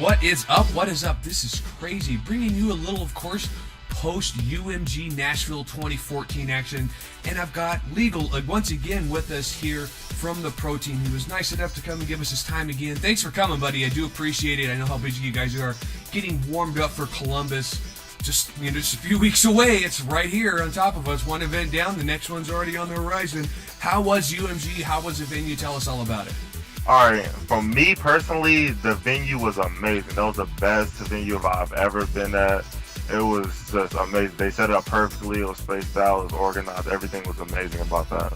What is up? What is up? This is crazy. Bringing you a little, of course, post UMG Nashville 2014 action. And I've got Legal once again with us here from the pro team. He was nice enough to come and give us his time again. Thanks for coming, buddy. I do appreciate it. I know how busy you guys are. Getting warmed up for Columbus. Just a few weeks away. It's right here on top of us. One event down, the next one's already on the horizon. How was UMG? How was the venue? Tell us all about it. All right, for me personally, the venue was amazing. That was the best venue I've ever been at. It was just amazing. They set it up perfectly. It was spaced out. It was organized. Everything was amazing about that.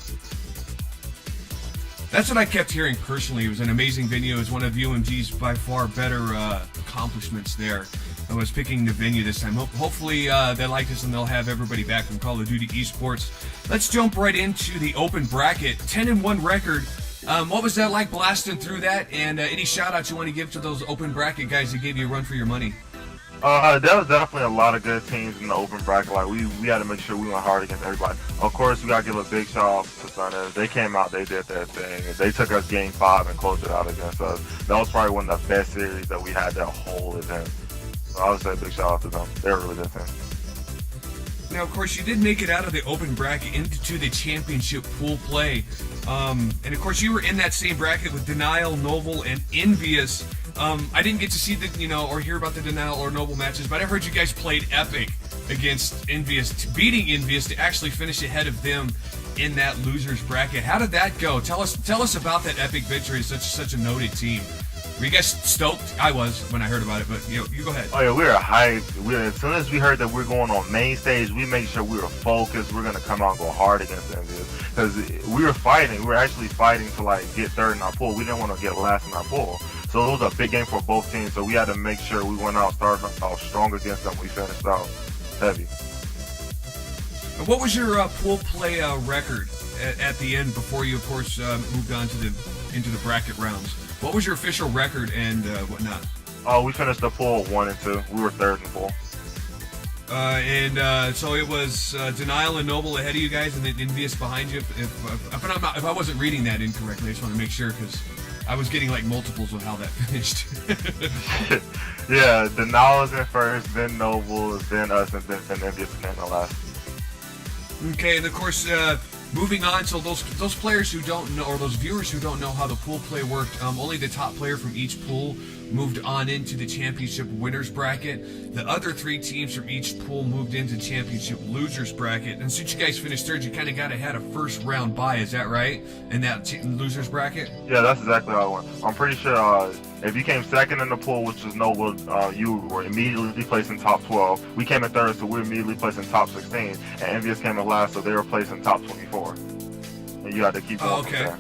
That's what I kept hearing personally. It was an amazing venue. It was one of UMG's by far better accomplishments there. I was picking the venue this time. Hopefully they like this and they'll have everybody back from Call of Duty eSports. Let's jump right into the open bracket. 10-1 record. What was that like blasting through that? And any shout-outs you want to give to those open bracket guys that gave you a run for your money? There was definitely a lot of good teams in the open bracket. Like we had to make sure we went hard against everybody. Of course, we got to give a big shout out to Stunner. They came out, they did their thing. They took us game 5 and closed it out against us. That was probably one of the best series that we had that whole event. So I would say a big shout out to them. They're a really good team. Now, of course, you did make it out of the open bracket into the championship pool play. And, of course, you were in that same bracket with Denial, Noble, and Envious. I didn't get to see or hear about the Denial or Noble matches, but I heard you guys played epic against Envious, beating Envious to actually finish ahead of them in that losers bracket. How did that go? Tell us about that epic victory. Such a noted team. Were you guys stoked? I was when I heard about it, but you go ahead. Oh yeah, we were hyped. As soon as we heard that we're going on main stage, we made sure we were focused. We're gonna come out and go hard against Envious because we were fighting. We were actually fighting to get third in our pool. We didn't want to get last in our pool. So it was a big game for both teams. So we had to make sure we went out, started off strong against them. We finished out heavy. And what was your pool play record at the end before you, of course, moved on to into the bracket rounds? What was your official record and whatnot? We finished the pool 1 and 2. We were third in the pool. So it was Denial and Noble ahead of you guys, and then Envious behind you. If I wasn't reading that incorrectly, I just want to make sure because I was getting multiples of how that finished. Yeah, Denial was in first, then Noble, then us, and then Envious came in last. Okay, and of course. Moving on, so those players who don't know, or those viewers who don't know how the pool play worked, only the top player from each pool moved on into the championship winners bracket. The other 3 teams from each pool moved into championship losers bracket. And since you guys finished third, you kind of got to had a first round bye, is that right? In that losers bracket? Yeah, that's exactly how it went. I'm pretty sure if you came second in the pool, which was Noble, you were immediately placed in top 12. We came in third, so we were immediately placed in top 16. And Envious came in last, so they were placed in top 24. And you had to keep going from there.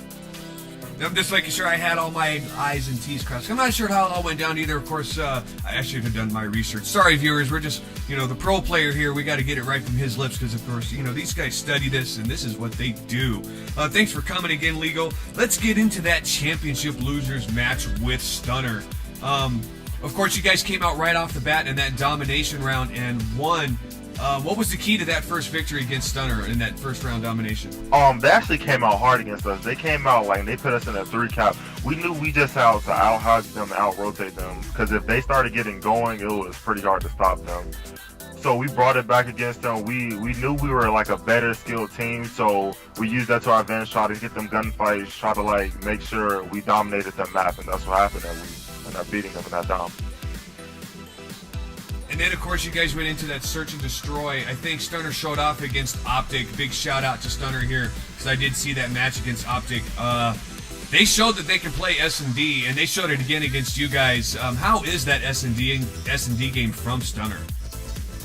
I'm just making sure I had all my I's and T's crossed. I'm not sure how it all went down either. Of course, I should have done my research. Sorry, viewers. We're just, the pro player here. We got to get it right from his lips because, of course, these guys study this, and this is what they do. Thanks for coming again, Legal. Let's get into that championship losers match with Stunner. Of course, you guys came out right off the bat in that domination round and won. What was the key to that first victory against Stunner in that first round domination? They actually came out hard against us. They came out they put us in a 3 cap. We knew we just had to out-hug them, out-rotate them, because if they started getting going, it was pretty hard to stop them. So we brought it back against them. We knew we were a better skilled team, so we used that to our advantage, try to get them gunfights, try to make sure we dominated the map, and that's what happened, and we ended up beating them in that dom. And then, of course, you guys went into that search and destroy. I think Stunner showed off against Optic. Big shout out to Stunner here because I did see that match against Optic. They showed that they can play S&D, and they showed it again against you guys. How is that S&D game from Stunner?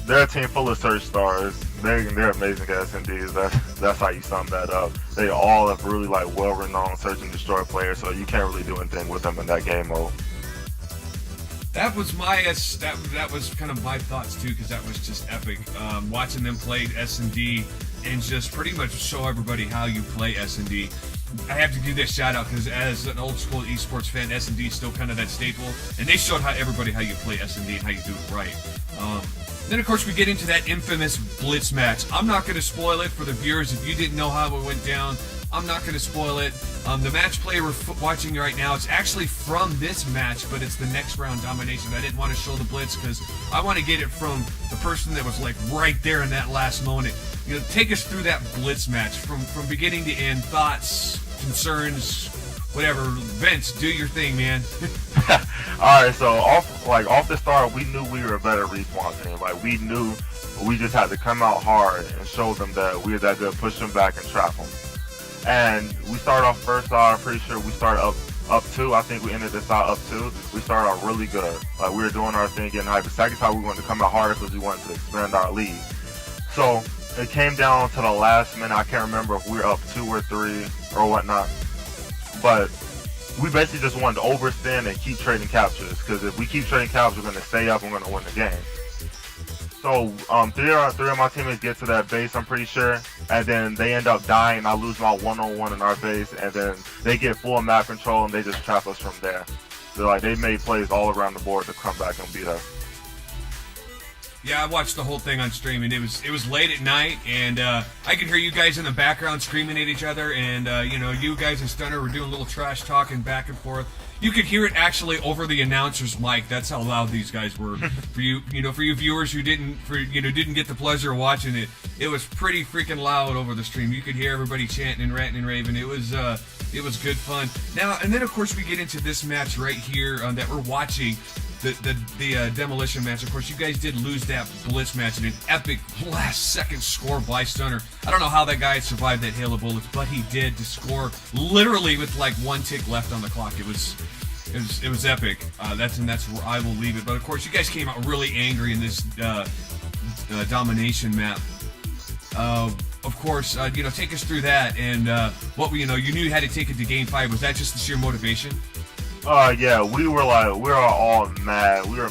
They're a team full of search stars. They're amazing at S&Ds. That's how you sum that up. They all have really well-renowned search and destroy players, so you can't really do anything with them in that game mode. That was that was kind of my thoughts too, because that was just epic. Watching them play S&D and just pretty much show everybody how you play S&D. I have to give this shout out because as an old school esports fan, S&D is still kind of that staple, and they showed everybody how you play S&D and how you do it right. Then of course we get into that infamous Blitz match. I'm not going to spoil it for the viewers if you didn't know how it went down. I'm not going to spoil it. The match play we're watching right now, it's actually from this match, but it's the next round domination. I didn't want to show the blitz because I want to get it from the person that was like right there in that last moment. You know, take us through that blitz match from beginning to end. Thoughts, concerns, whatever. Vince, do your thing, man. All right, so off the start, we knew we were a better respawn team. Like, we knew we just had to come out hard and show them that we were that good, push them back and trap them. And we started off first off, I'm pretty sure we started up 2. I think we ended this out up 2. We started out really good. Like, we were doing our thing, getting hyped. The second time we wanted to come out harder because we wanted to expand our lead. So it came down to the last minute. I can't remember if we were up 2 or 3 or whatnot. But we basically just wanted to overstand and keep trading captures, because if we keep trading captures, we're going to stay up and we're going to win the game. So three of my teammates get to that base, I'm pretty sure, and then they end up dying. I lose my one-on-one in our base, and then they get full map control and they just trap us from there. So like, they made plays all around the board to come back and beat us. Yeah, I watched the whole thing on stream, and it was late at night, and I could hear you guys in the background screaming at each other, and you know, you guys and Stunner were doing a little trash talking back and forth. You could hear it actually over the announcer's mic. That's how loud these guys were. For you viewers who didn't get the pleasure of watching it, it was pretty freaking loud over the stream. You could hear everybody chanting and ranting and raving. It was good fun. Now, and then of course we get into this match right here that we're watching. The demolition match. Of course, you guys did lose that blitz match in an epic last-second score by Stunner. I don't know how that guy survived that hail of bullets, but he did, to score literally with like 1 tick left on the clock. It was epic. That's where I will leave it. But of course, you guys came out really angry in this domination map. Of course, take us through that and you knew you had to take it to Game 5. Was that just the sheer motivation? Yeah, we were all mad. We were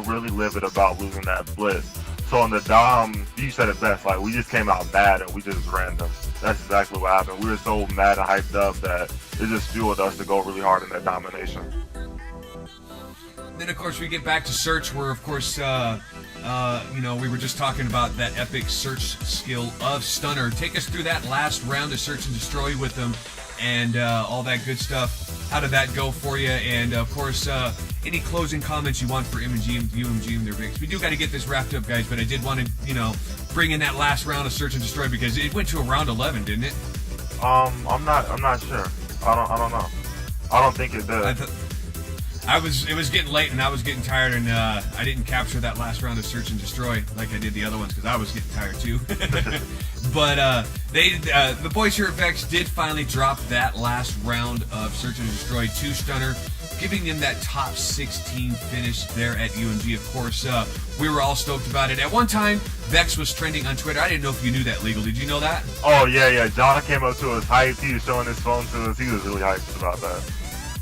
really livid about losing that blitz. So in the dom, you said it best. Like, we just came out mad and we just ran them. That's exactly what happened. We were so mad and hyped up that it just fueled us to go really hard in that domination. Then of course we get back to search, where of course we were just talking about that epic search skill of Stunner. Take us through that last round of search and destroy with them, and all that good stuff. How did that go for you? And of course, any closing comments you want for UMG and their bigs? We do got to get this wrapped up, guys, but I did want to, bring in that last round of search and destroy, because it went to a round 11, didn't it? I'm not sure. I don't know. I don't think it did. It was getting late and I was getting tired, and I didn't capture that last round of search and destroy like I did the other ones because I was getting tired too. But the boys here at Vex did finally drop that last round of search and destroy to Stunner, giving them that top 16 finish there at UMG. Of course, we were all stoked about it. At one time, Vex was trending on Twitter. I didn't know if you knew that, Legal. Did you know that? Oh yeah. John came up to us hyped. He was showing his phone to us. He was really hyped about that.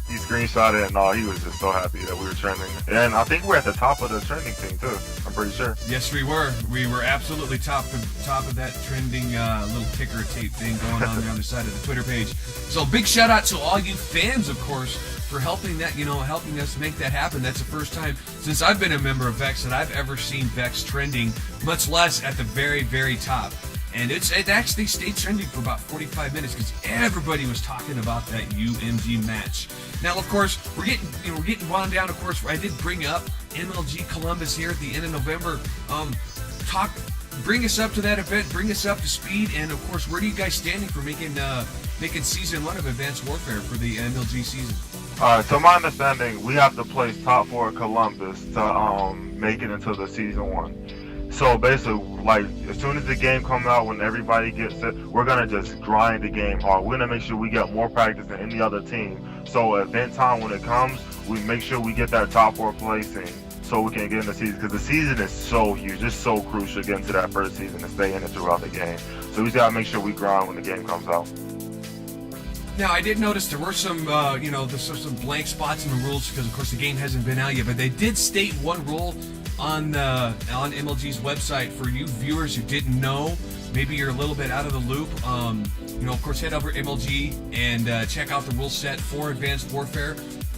He screenshot it and all. He was just so happy that we were trending. And I think we're at the top of the trending thing too. I'm pretty sure. Yes, we were. We were absolutely top of that trending little ticker tape thing going on there on the side of the Twitter page. So big shout out to all you fans, of course, for helping us make that happen. That's the first time since I've been a member of Vex that I've ever seen Vex trending, much less at the very, very top. And it actually stayed trending for about 45 minutes because everybody was talking about that UMG match. Now, of course, we're getting wound down. Of course, I did bring up MLG Columbus here at the end of November. Bring us up to that event. Bring us up to speed. And of course, where are you guys standing for making season 1 of Advanced Warfare for the MLG season? All right. So my understanding, we have to place top 4 at Columbus to make it into the season 1. So basically, like, as soon as the game comes out, when everybody gets it, we're gonna just grind the game hard. We're gonna make sure we get more practice than any other team. So event time, when it comes, we make sure we get that top 4 placing so we can get in the season, because the season is so huge. It's so crucial getting to that first season and stay in it throughout the game. So we just gotta make sure we grind when the game comes out. Now, I did notice there were some, there's some blank spots in the rules because, of course, the game hasn't been out yet. But they did state one rule on MLG's website for you viewers who didn't know. Maybe you're a little bit out of the loop. Of course, head over to MLG and check out the rule set for Advanced Warfare,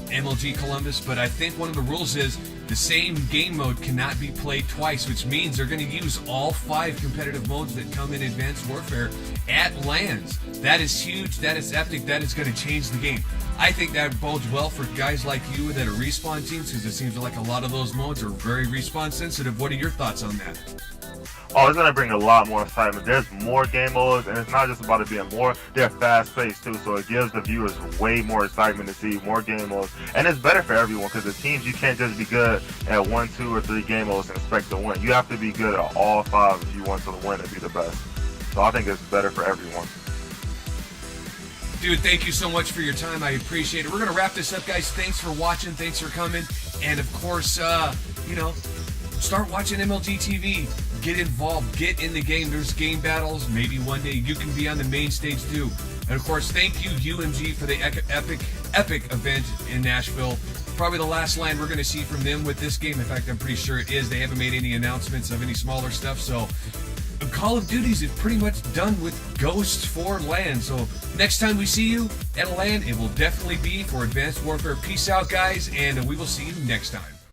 MLG Columbus. But I think one of the rules is the same game mode cannot be played twice, which means they're going to use all 5 competitive modes that come in Advanced Warfare at LANs. That is huge. That is epic. That is going to change the game. I think that bodes well for guys like you that are respawn teams, because it seems like a lot of those modes are very respawn sensitive. What are your thoughts on that? Oh, it's going to bring a lot more excitement. There's more game modes, and it's not just about it being more. They're fast-paced, too, so it gives the viewers way more excitement to see more game modes. And it's better for everyone, because the teams, you can't just be good at 1, 2, or 3 game modes and expect to win. You have to be good at all 5 if you want to win and be the best. So I think it's better for everyone. Dude, thank you so much for your time. I appreciate it. We're going to wrap this up, guys. Thanks for watching. Thanks for coming. And, of course, start watching MLG TV. Get involved. Get in the game. There's game battles. Maybe one day you can be on the main stage, too. And, of course, thank you, UMG, for the epic event in Nashville. Probably the last line we're going to see from them with this game. In fact, I'm pretty sure it is. They haven't made any announcements of any smaller stuff, so Call of Duty's is pretty much done with Ghosts for LAN. So next time we see you at a LAN, it will definitely be for Advanced Warfare. Peace out, guys, and we will see you next time.